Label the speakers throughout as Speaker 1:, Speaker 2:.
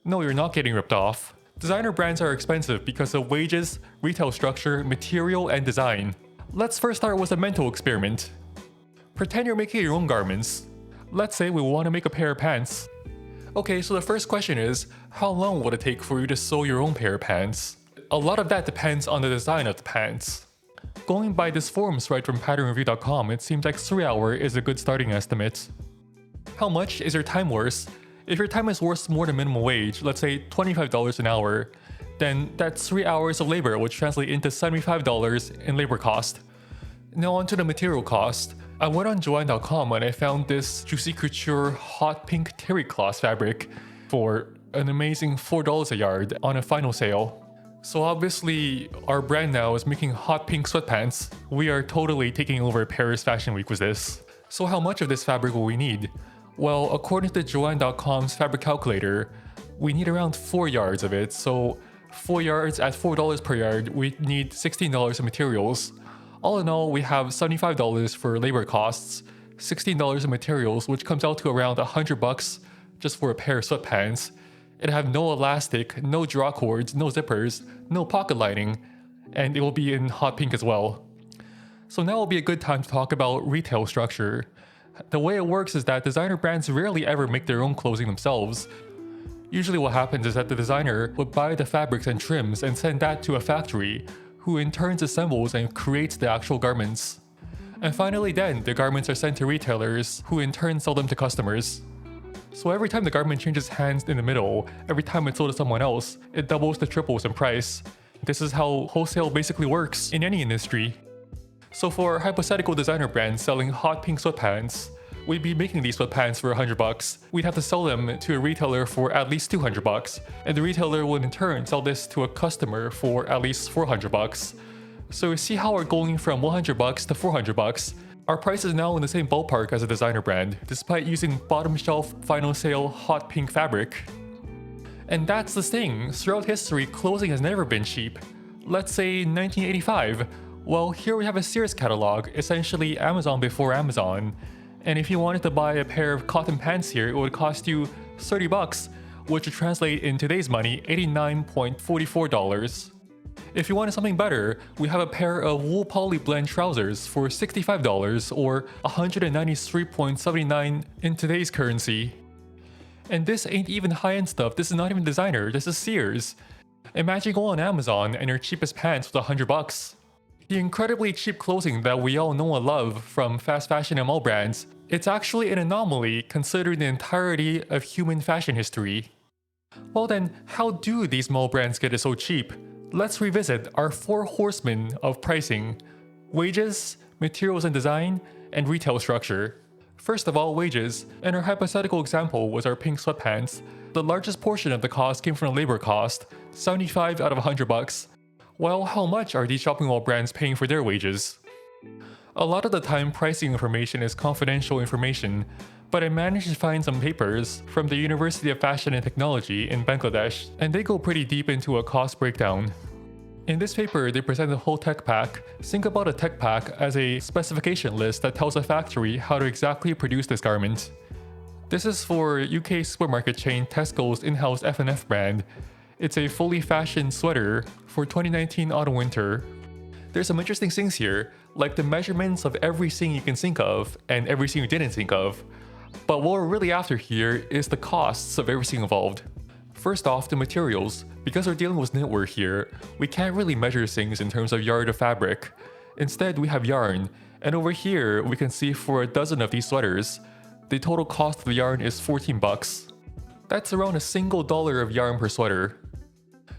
Speaker 1: No, you're not getting ripped off. Designer brands are expensive because of wages, retail structure, material, and design. Let's first start with a mental experiment. Pretend you're making your own garments. Let's say we want to make a pair of pants. Okay, so the first question is, how long would it take for you to sew your own pair of pants? A lot of that depends on the design of the pants. Going by this forum thread from patternreview.com, it seems like 3 hours is a good starting estimate. How much is your time worth? If your time is worth more than minimum wage, let's say $25 an hour, then that's 3 hours of labor, which translates into $75 in labor cost. Now onto the material cost. I went on Joann.com and I found this juicy couture hot pink terry cloth fabric for an amazing $4 a yard on a final sale. So obviously, our brand now is making hot pink sweatpants. We are totally taking over Paris Fashion Week with this. So how much of this fabric will we need? Well, according to Joann.com's fabric calculator, we need around 4 yards of it. So 4 yards at $4 per yard, we need $16 in materials. All in all, we have $75 for labor costs, $16 in materials, which comes out to around $100 just for a pair of sweatpants. It have no elastic, no draw cords, no zippers, no pocket lining, and it will be in hot pink as well. So now will be a good time to talk about retail structure. The way it works is that designer brands rarely ever make their own clothing themselves. Usually what happens is that the designer would buy the fabrics and trims and send that to a factory, who in turn assembles and creates the actual garments. And finally then, the garments are sent to retailers, who in turn sell them to customers. So every time the garment changes hands in the middle, every time it's sold to someone else, it doubles to triples in price. This is how wholesale basically works in any industry. So for a hypothetical designer brand selling hot pink sweatpants, we'd be making these sweatpants for $100. We'd have to sell them to a retailer for at least $200, and the retailer would in turn sell this to a customer for at least $400. So you see how we're going from $100 to $400. Our price is now in the same ballpark as a designer brand, despite using bottom shelf final sale hot pink fabric. And that's the thing, throughout history, clothing has never been cheap. Let's say 1985. Well, here we have a Sears catalog, essentially Amazon before Amazon. And if you wanted to buy a pair of cotton pants here, it would cost you $30, which would translate in today's money $89.44. If you wanted something better, we have a pair of wool poly blend trousers for $65 or $193.79 in today's currency. And this ain't even high-end stuff, this is not even designer, this is Sears. Imagine going on Amazon and your cheapest pants was $100. The incredibly cheap clothing that we all know and love from fast fashion and mall brands, it's actually an anomaly considering the entirety of human fashion history. Well then, how do these mall brands get it so cheap? Let's revisit our 4 horsemen of pricing: wages, materials and design, and retail structure. First of all, wages. In our hypothetical example was our pink sweatpants. The largest portion of the cost came from the labor cost, $75 out of $100. Well, how much are these shopping mall brands paying for their wages? A lot of the time, pricing information is confidential information, but I managed to find some papers from the University of Fashion and Technology in Bangladesh, and they go pretty deep into a cost breakdown. In this paper, they present the whole tech pack. Think about a tech pack as a specification list that tells a factory how to exactly produce this garment. This is for UK supermarket chain Tesco's in-house F&F brand. It's a fully fashioned sweater for 2019 autumn-winter. There's some interesting things here, like the measurements of everything you can think of and everything you didn't think of. But what we're really after here is the costs of everything involved. First off, the materials. Because we're dealing with knitwear here, we can't really measure things in terms of yard of fabric. Instead, we have yarn, and over here we can see for a dozen of these sweaters, the total cost of the yarn is $14. That's around $1 of yarn per sweater.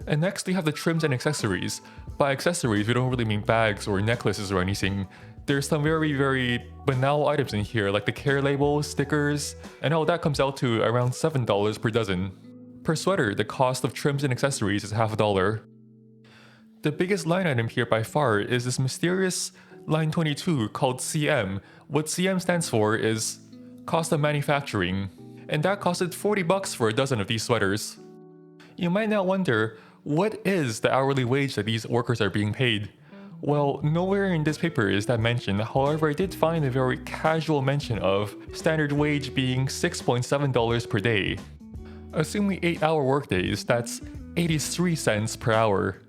Speaker 1: And next we have the trims and accessories. By accessories, we don't really mean bags or necklaces or anything. There's some very banal items in here like the care labels, stickers, and all that comes out to around $7 per dozen. Per sweater, the cost of trims and accessories is $50. The biggest line item here by far is this mysterious line 22 called CM. What CM stands for is cost of manufacturing, and that costed $40 for a dozen of these sweaters. You might now wonder, what is the hourly wage that these workers are being paid? Well, nowhere in this paper is that mentioned, however I did find a very casual mention of standard wage being $6.7 per day. Assuming 8-hour workdays, that's 83 cents per hour.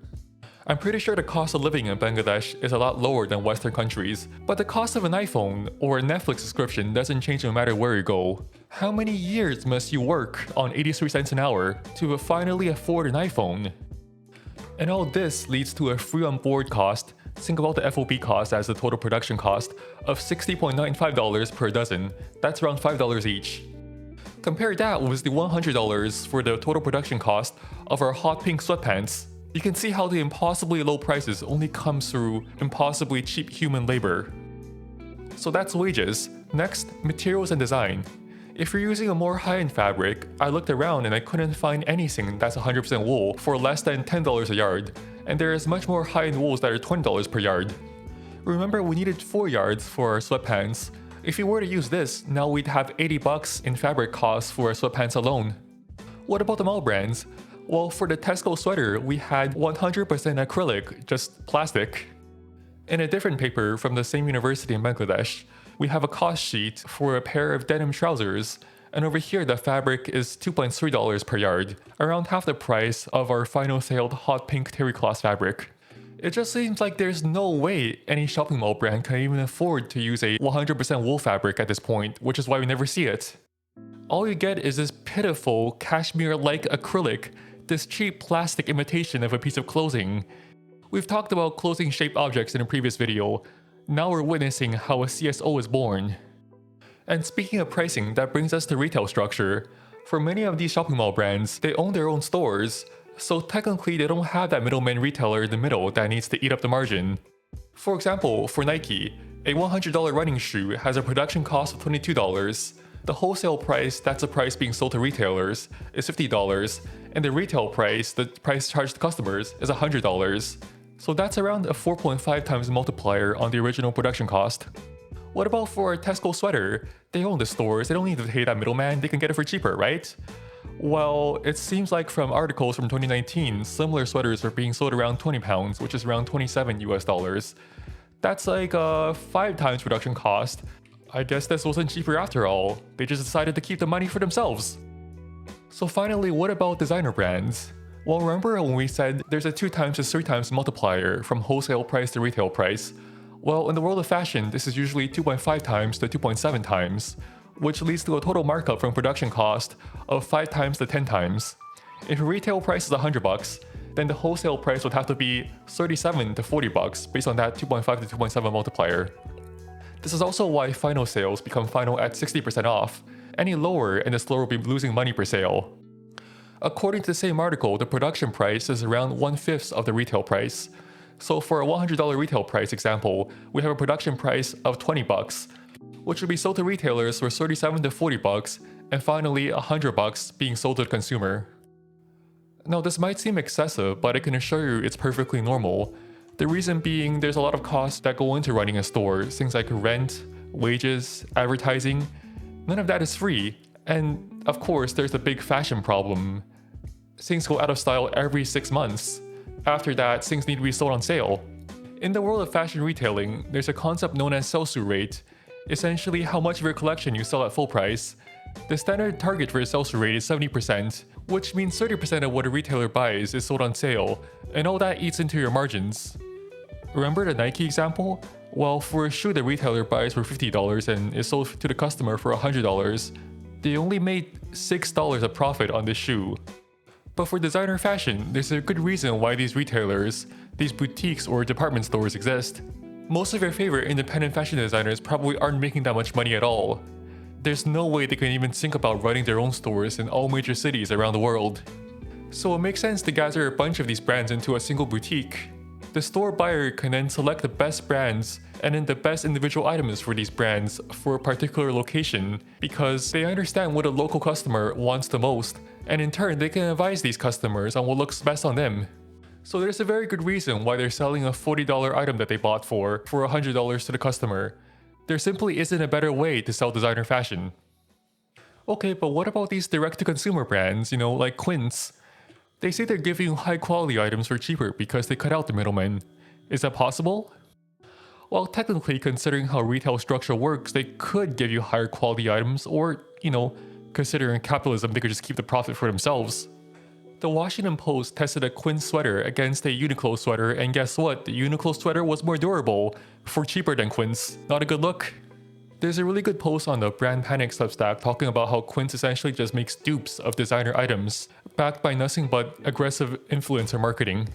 Speaker 1: I'm pretty sure the cost of living in Bangladesh is a lot lower than Western countries, but the cost of an iPhone or a Netflix subscription doesn't change no matter where you go. How many years must you work on 83 cents an hour to finally afford an iPhone? And all this leads to a free on board cost, think about the FOB cost as the total production cost, of $60.95 per dozen. That's around $5 each. Compare that with the $100 for the total production cost of our hot pink sweatpants. You can see how the impossibly low prices only comes through impossibly cheap human labor. So that's wages. Next, materials and design. If you're using a more high-end fabric, I looked around and I couldn't find anything that's 100% wool for less than $10 a yard, and there is much more high-end wools that are $20 per yard. Remember, we needed 4 yards for our sweatpants. If you were to use this, now we'd have $80 in fabric costs for our sweatpants alone. What about the mall brands? Well, for the Tesco sweater, we had 100% acrylic, just plastic. In a different paper from the same university in Bangladesh, we have a cost sheet for a pair of denim trousers, and over here the fabric is $2.3 per yard, around half the price of our final sailed hot pink terry cloth fabric. It just seems like there's no way any shopping mall brand can even afford to use a 100% wool fabric at this point, which is why we never see it. All you get is this pitiful cashmere-like acrylic, this cheap plastic imitation of a piece of clothing. We've talked about clothing-shaped objects in a previous video. Now we're witnessing how a CSO is born. And speaking of pricing, that brings us to retail structure. For many of these shopping mall brands, they own their own stores, so technically they don't have that middleman retailer in the middle that needs to eat up the margin. For example, for Nike, a $100 running shoe has a production cost of $22. The wholesale price, that's the price being sold to retailers, is $50, and the retail price, the price charged to customers, is $100. So that's around a 4.5 times multiplier on the original production cost. What about for a Tesco sweater? They own the stores, they don't need to pay that middleman, they can get it for cheaper, right? Well, it seems like from articles from 2019, similar sweaters are being sold around £20, which is around 27 US dollars. That's like 5 times production cost. I guess this wasn't cheaper after all. They just decided to keep the money for themselves. So finally, what about designer brands? Well, remember when we said there's a 2 times to 3 times multiplier from wholesale price to retail price? Well, in the world of fashion, this is usually 2.5 times to 2.7 times, which leads to a total markup from production cost of 5 times to 10 times. If your retail price is $100, then the wholesale price would have to be $37 to $40 based on that 2.5 to 2.7 multiplier. This is also why final sales become final at 60% off. Any lower and the store will be losing money per sale. According to the same article, the production price is around 1/5 of the retail price. So for a $100 retail price example, we have a production price of $20, which will be sold to retailers for $37 to $40, and finally $100 being sold to the consumer. Now this might seem excessive, but I can assure you it's perfectly normal. The reason being there's a lot of costs that go into running a store, things like rent, wages, advertising. None of that is free, and of course there's the big fashion problem. Things go out of style every 6 months. After that, things need to be sold on sale. In the world of fashion retailing, there's a concept known as sell-through rate, essentially how much of your collection you sell at full price. The standard target for a sell-through rate is 70%, which means 30% of what a retailer buys is sold on sale, and all that eats into your margins. Remember the Nike example? Well, for a shoe the retailer buys for $50 and is sold to the customer for $100, they only made $6 of profit on the shoe. But for designer fashion, there's a good reason why these retailers, these boutiques or department stores exist. Most of your favorite independent fashion designers probably aren't making that much money at all. There's no way they can even think about running their own stores in all major cities around the world. So it makes sense to gather a bunch of these brands into a single boutique. The store buyer can then select the best brands and then the best individual items for these brands for a particular location because they understand what a local customer wants the most, and in turn they can advise these customers on what looks best on them. So there's a very good reason why they're selling a $40 item that they bought for $100 to the customer. There simply isn't a better way to sell designer fashion. Okay, but what about these direct-to-consumer brands, like Quince? They say they're giving you high-quality items for cheaper because they cut out the middlemen. Is that possible? Well, technically, considering how retail structure works, they could give you higher quality items or, Considering capitalism, they could just keep the profit for themselves. The Washington Post tested a Quinn sweater against a Uniqlo sweater, and guess what? The Uniqlo sweater was more durable, for cheaper than Quinn's. Not a good look. There's a really good post on the Brand Panic Substack talking about how Quince essentially just makes dupes of designer items, backed by nothing but aggressive influencer marketing.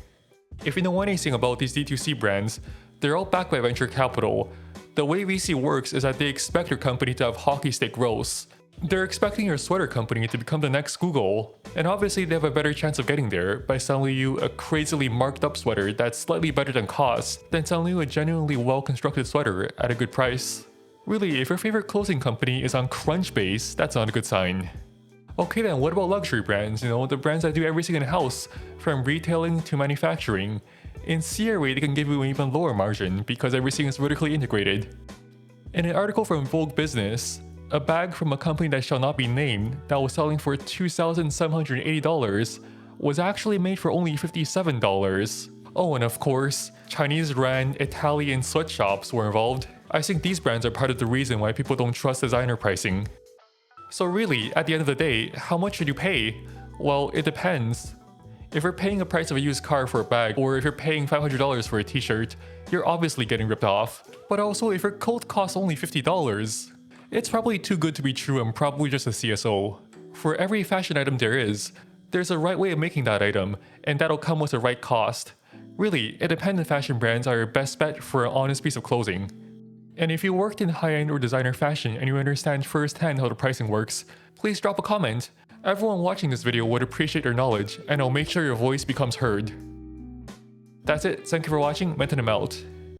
Speaker 1: If you know anything about these D2C brands, they're all backed by venture capital. The way VC works is that they expect your company to have hockey stick growth. They're expecting your sweater company to become the next Google, and obviously they have a better chance of getting there by selling you a crazily marked up sweater that's slightly better than cost than selling you a genuinely well constructed sweater at a good price. Really, if your favorite clothing company is on Crunchbase, that's not a good sign. Okay then, what about luxury brands? The brands that do everything in-house, from retailing to manufacturing. In theory, they can give you an even lower margin because everything is vertically integrated. In an article from Vogue Business, a bag from a company that shall not be named that was selling for $2,780 was actually made for only $57. Oh, and of course, Chinese-ran Italian sweatshops were involved. I think these brands are part of the reason why people don't trust designer pricing. So really, at the end of the day, how much should you pay? Well, it depends. If you're paying the price of a used car for a bag, or if you're paying $500 for a t-shirt, you're obviously getting ripped off. But also, if your coat costs only $50, it's probably too good to be true and probably just a CSO. For every fashion item there's a right way of making that item, and that'll come with the right cost. Really, independent fashion brands are your best bet for an honest piece of clothing. And if you worked in high-end or designer fashion and you understand firsthand how the pricing works, please drop a comment. Everyone watching this video would appreciate your knowledge, and I'll make sure your voice becomes heard. That's it, thank you for watching, 𝗵𝗽𝗶𝗿𝗀𝗿.